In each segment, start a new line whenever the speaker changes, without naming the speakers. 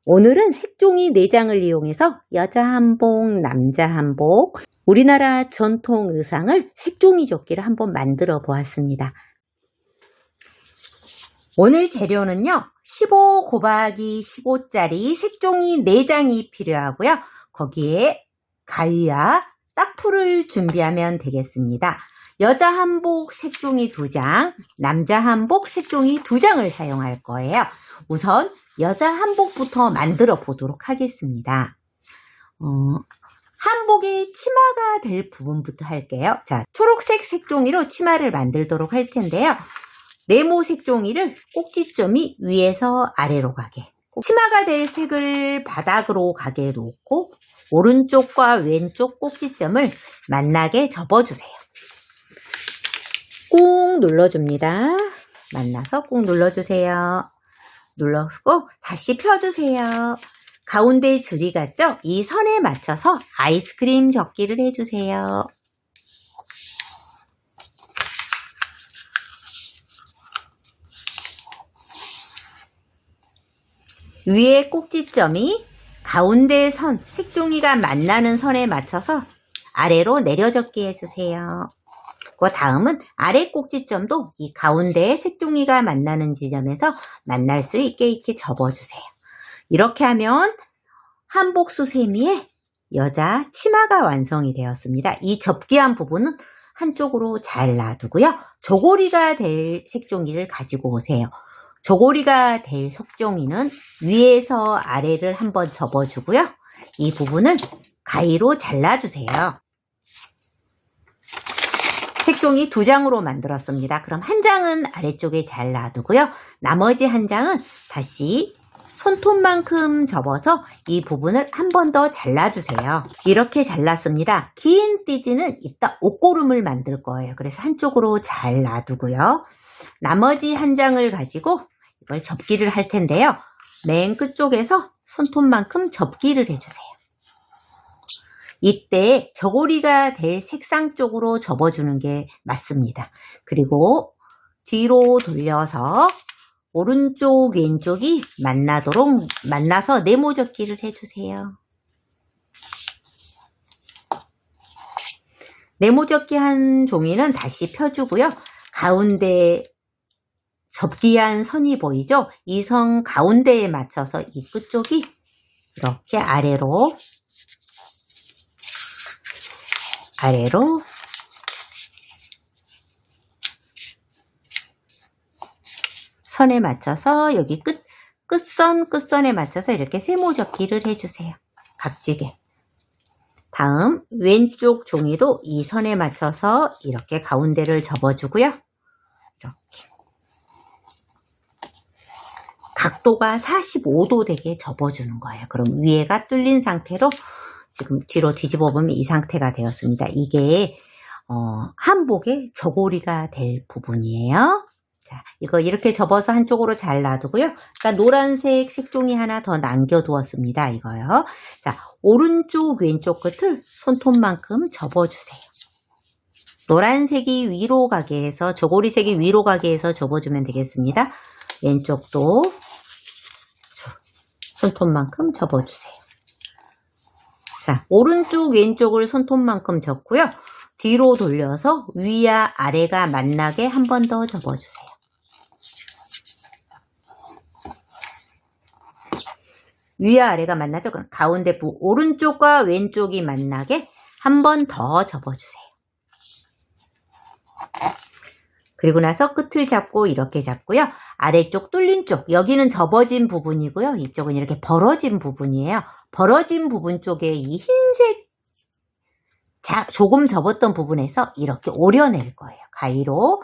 오늘은 색종이 4장을 이용해서 여자 한복, 남자 한복, 우리나라 전통 의상을 색종이 조끼를 한번 만들어 보았습니다. 오늘 재료는요, 15 곱하기 15짜리 색종이 4장이 필요하고요. 거기에 가위와 딱풀을 준비하면 되겠습니다. 여자 한복 색종이 2장, 남자 한복 색종이 2장을 사용할 거예요. 우선 여자 한복부터 만들어 보도록 하겠습니다. 한복의 치마가 될 부분부터 할게요. 자, 초록색 색종이로 치마를 만들도록 할 텐데요. 네모 색종이를 꼭지점이 위에서 아래로 가게, 치마가 될 색을 바닥으로 가게 놓고 오른쪽과 왼쪽 꼭지점을 만나게 접어주세요. 꾹 눌러줍니다. 만나서 꾹 눌러주세요. 눌러주고 다시 펴주세요. 가운데 줄이 같죠? 이 선에 맞춰서 아이스크림 접기를 해주세요. 위에 꼭지점이 가운데 선, 색종이가 만나는 선에 맞춰서 아래로 내려접기 해주세요. 그 다음은 아래 꼭지점도 이 가운데에 색종이가 만나는 지점에서 만날 수 있게 이렇게 접어주세요. 이렇게 하면 한복 수세미에 여자 치마가 완성이 되었습니다. 이 접기한 부분은 한쪽으로 잘 놔두고요. 저고리가 될 색종이를 가지고 오세요. 저고리가 될 색종이는 위에서 아래를 한번 접어주고요. 이 부분을 가위로 잘라주세요. 색종이 2장으로 만들었습니다. 그럼 한 장은 아래쪽에 잘 놔두고요. 나머지 한 장은 다시 손톱만큼 접어서 이 부분을 한 번 더 잘라주세요. 이렇게 잘랐습니다. 긴 띠지는 이따 옷고름을 만들 거예요. 그래서 한쪽으로 잘 놔두고요. 나머지 한 장을 가지고 이걸 접기를 할 텐데요. 맨 끝쪽에서 손톱만큼 접기를 해주세요. 이때 저고리가 될 색상 쪽으로 접어주는 게 맞습니다. 그리고 뒤로 돌려서 오른쪽 왼쪽이 만나서 네모 접기를 해주세요. 네모 접기 한 종이는 다시 펴주고요. 가운데 접기한 선이 보이죠? 이 선 가운데에 맞춰서 이 끝쪽이 이렇게 아래로 선에 맞춰서 여기 끝선에 맞춰서 이렇게 세모 접기를 해주세요. 각지게. 다음 왼쪽 종이도 이 선에 맞춰서 이렇게 가운데를 접어주고요. 이렇게 각도가 45도 되게 접어주는 거예요. 그럼 위에가 뚫린 상태로 지금 뒤로 뒤집어 보면 이 상태가 되었습니다. 이게 한복의 저고리가 될 부분이에요. 자, 이거 이렇게 접어서 한쪽으로 잘 놔두고요. 그러니까 노란색 색종이 하나 더 남겨두었습니다. 이거요. 자, 오른쪽 왼쪽 끝을 손톱만큼 접어주세요. 노란색이 위로 가게 해서, 저고리색이 위로 가게 해서 접어주면 되겠습니다. 왼쪽도 손톱만큼 접어주세요. 자, 오른쪽 왼쪽을 손톱만큼 접고요. 뒤로 돌려서 위와 아래가 만나게 한 번 더 접어주세요. 위와 아래가 만나죠? 그럼 가운데 오른쪽과 왼쪽이 만나게 한 번 더 접어주세요. 그리고 나서 끝을 잡고 이렇게 잡고요. 아래쪽 뚫린 쪽, 여기는 접어진 부분이고요. 이쪽은 이렇게 벌어진 부분이에요. 벌어진 부분 쪽에 이 흰색 조금 접었던 부분에서 이렇게 오려낼 거예요. 가위로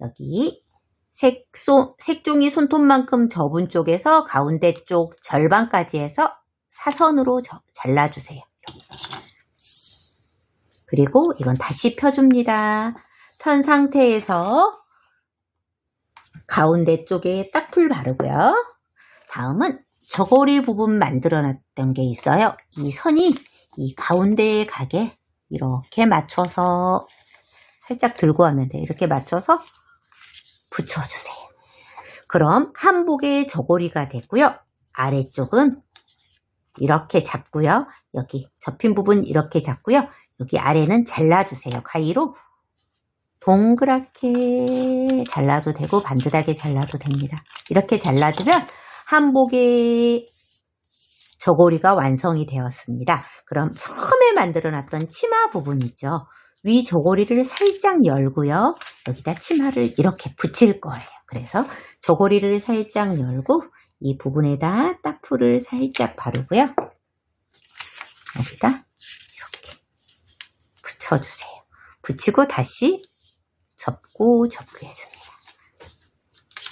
여기 색종이 손톱만큼 접은 쪽에서 가운데 쪽 절반까지 해서 사선으로 잘라주세요. 그리고 이건 다시 펴줍니다. 편 상태에서 가운데 쪽에 딱풀 바르고요. 다음은 저고리 부분 만들어 놨던 게 있어요. 이 선이 이 가운데에 가게 이렇게 맞춰서 살짝 들고 가면 돼요. 이렇게 맞춰서 붙여주세요. 그럼 한복의 저고리가 됐고요. 아래쪽은 이렇게 잡고요. 여기 접힌 부분 이렇게 잡고요. 여기 아래는 잘라주세요. 가위로 동그랗게 잘라도 되고 반듯하게 잘라도 됩니다. 이렇게 잘라주면 한복의 저고리가 완성이 되었습니다. 그럼 처음에 만들어놨던 치마 부분 있죠. 위 저고리를 살짝 열고요. 여기다 치마를 이렇게 붙일 거예요. 그래서 저고리를 살짝 열고 이 부분에다 따풀을 살짝 바르고요. 여기다 이렇게 붙여주세요. 붙이고 다시 접고 해줍니다.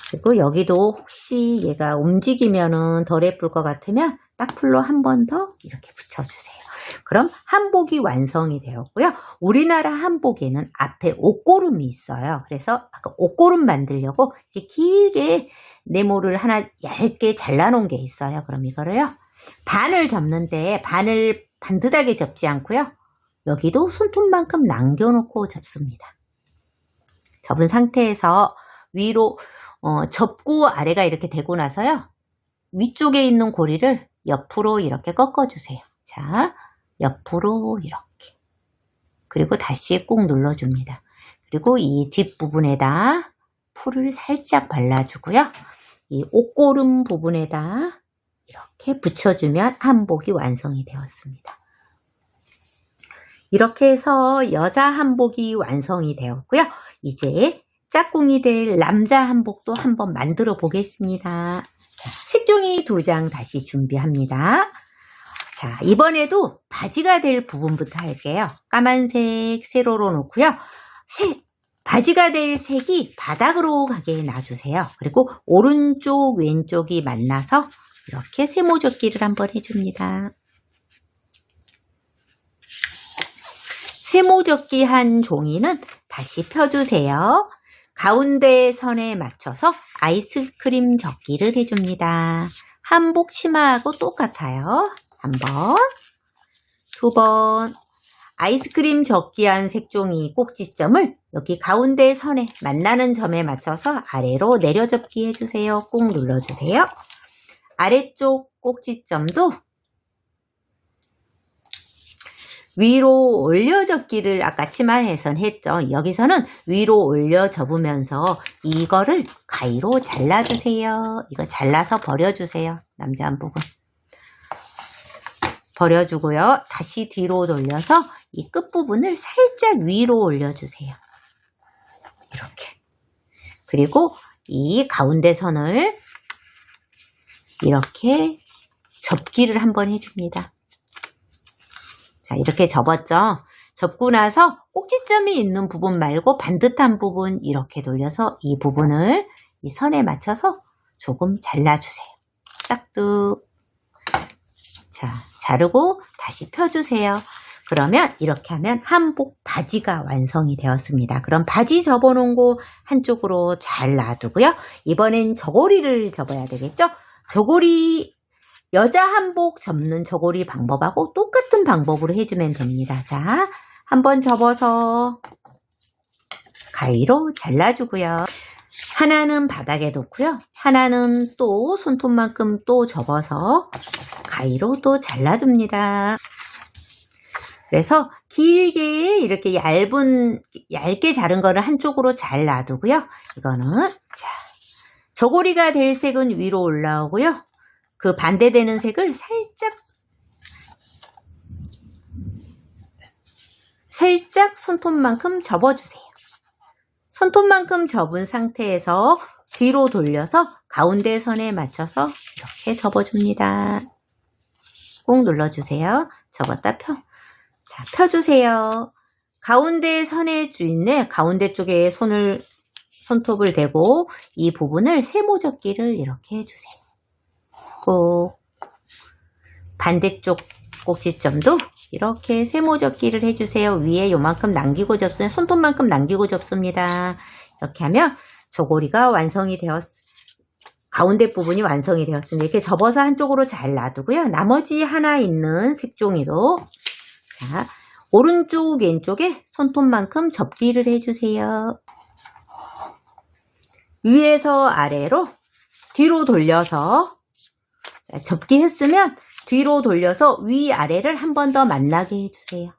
그리고 여기도 혹시 얘가 움직이면은 덜 예쁠 것 같으면 따풀로 한 번 더 이렇게 붙여주세요. 그럼 한복이 완성이 되었고요. 우리나라 한복에는 앞에 옷고름이 있어요. 그래서 아까 옷고름 만들려고 이렇게 길게 네모를 하나 얇게 잘라놓은 게 있어요. 그럼 이거를요. 반을 접는데 반을 반듯하게 접지 않고요. 여기도 손톱만큼 남겨놓고 접습니다. 접은 상태에서 위로 접고 아래가 이렇게 되고 나서요. 위쪽에 있는 고리를 옆으로 이렇게 꺾어주세요. 자, 옆으로 이렇게. 그리고 다시 꾹 눌러줍니다. 그리고 이 뒷부분에다 풀을 살짝 발라주고요. 이 옷고름 부분에다 이렇게 붙여주면 한복이 완성이 되었습니다. 이렇게 해서 여자 한복이 완성이 되었고요. 이제 짝꿍이 될 남자 한복도 한번 만들어 보겠습니다. 색종이 2장 다시 준비합니다. 자, 이번에도 바지가 될 부분부터 할게요. 까만색 세로로 놓고요. 바지가 될 색이 바닥으로 가게 놔주세요. 그리고 오른쪽 왼쪽이 만나서 이렇게 세모접기를 한번 해줍니다. 세모접기 한 종이는 다시 펴주세요. 가운데 선에 맞춰서 아이스크림 접기를 해줍니다. 한복 치마하고 똑같아요. 한 번, 2번. 아이스크림 접기한 색종이 꼭지점을 여기 가운데 선에 만나는 점에 맞춰서 아래로 내려 접기 해주세요. 꾹 눌러주세요. 아래쪽 꼭지점도 위로 올려 접기를 아까 치마에선 했죠. 여기서는 위로 올려 접으면서 이거를 가위로 잘라주세요. 이거 잘라서 버려주세요. 남자 한복은. 버려주고요. 다시 뒤로 돌려서 이 끝부분을 살짝 위로 올려주세요. 이렇게. 그리고 이 가운데 선을 이렇게 접기를 한번 해줍니다. 자, 이렇게 접었죠. 접고 나서 꼭지점이 있는 부분 말고 반듯한 부분 이렇게 돌려서 이 부분을 이 선에 맞춰서 조금 잘라주세요. 싹둑. 자, 자르고 다시 펴주세요. 그러면 이렇게 하면 한복 바지가 완성이 되었습니다. 그럼 바지 접어놓은 거 한쪽으로 잘 놔두고요. 이번엔 저고리를 접어야 되겠죠? 저고리, 여자 한복 접는 저고리 방법하고 똑같은 방법으로 해주면 됩니다. 자, 한번 접어서 가위로 잘라주고요. 하나는 바닥에 놓고요. 하나는 또 손톱만큼 또 접어서 가위로 또 잘라줍니다. 그래서 길게 이렇게 얇게 자른 거를 한쪽으로 잘 놔두고요. 이거는 자, 저고리가 될 색은 위로 올라오고요. 그 반대되는 색을 살짝 손톱만큼 접어주세요. 손톱만큼 접은 상태에서 뒤로 돌려서 가운데 선에 맞춰서 이렇게 접어줍니다. 꾹 눌러주세요. 접었다 자, 펴주세요. 가운데 선에 있는 가운데 쪽에 손톱을 대고 이 부분을 세모접기를 이렇게 해주세요. 꼭 반대쪽 꼭지점도 이렇게 세모접기를 해주세요. 위에 요만큼 남기고 접습니다. 손톱만큼 남기고 접습니다. 이렇게 하면 저고리가 완성이 가운데 부분이 완성이 되었습니다. 이렇게 접어서 한쪽으로 잘 놔두고요. 나머지 하나 있는 색종이도 자, 오른쪽 왼쪽에 손톱만큼 접기를 해주세요. 위에서 아래로 뒤로 돌려서 접기 했으면 뒤로 돌려서 위아래를 한 번 더 만나게 해주세요.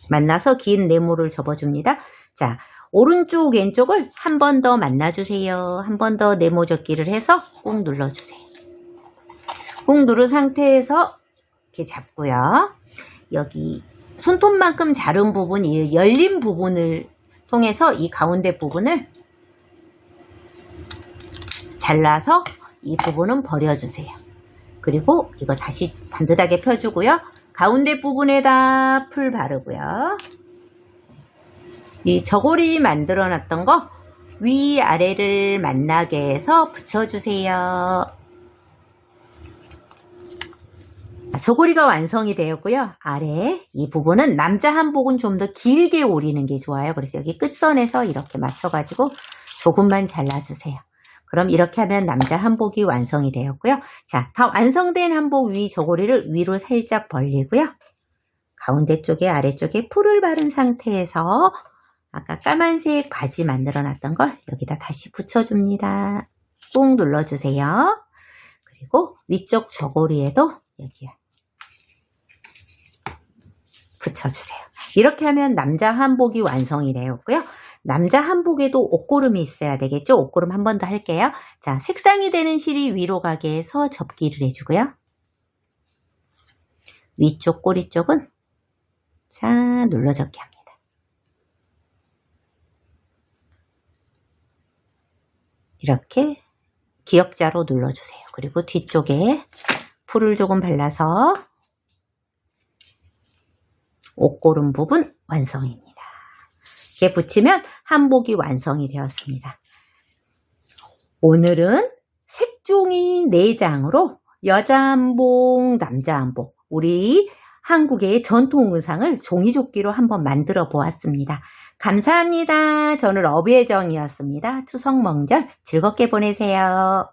만나서 긴 네모를 접어줍니다. 자, 오른쪽 왼쪽을 한 번 더 만나주세요. 한 번 더 네모 접기를 해서 꾹 눌러주세요. 꾹 누른 상태에서 이렇게 잡고요. 여기 손톱만큼 자른 부분, 이 열린 부분을 통해서 이 가운데 부분을 잘라서 이 부분은 버려주세요. 그리고 이거 다시 반듯하게 펴주고요. 가운데 부분에다 풀 바르고요. 이 저고리 만들어 놨던 거 위아래를 만나게 해서 붙여주세요. 저고리가 완성이 되었고요. 아래 이 부분은 남자 한복은 좀 더 길게 오리는 게 좋아요. 그래서 여기 끝선에서 이렇게 맞춰가지고 조금만 잘라주세요. 그럼 이렇게 하면 남자 한복이 완성이 되었고요. 자, 다 완성된 한복 위 저고리를 위로 살짝 벌리고요. 가운데 쪽에 아래쪽에 풀을 바른 상태에서 아까 까만색 바지 만들어 놨던 걸 여기다 다시 붙여줍니다. 꾹 눌러주세요. 그리고 위쪽 저고리에도 여기에 붙여주세요. 이렇게 하면 남자 한복이 완성이 되었고요. 남자 한복에도 옷고름이 있어야 되겠죠? 옷고름 한 번 더 할게요. 자, 색상이 되는 실이 위로 가게 해서 접기를 해주고요. 위쪽 꼬리 쪽은 자, 눌러접기 합니다. 이렇게 기역자로 눌러주세요. 그리고 뒤쪽에 풀을 조금 발라서 옷고름 부분 완성입니다. 이렇게 붙이면 한복이 완성이 되었습니다. 오늘은 색종이 4장으로 여자 한복, 남자 한복, 우리 한국의 전통 의상을 종이조끼로 한번 만들어 보았습니다. 감사합니다. 저는 어비의 정이었습니다. 추석 명절 즐겁게 보내세요.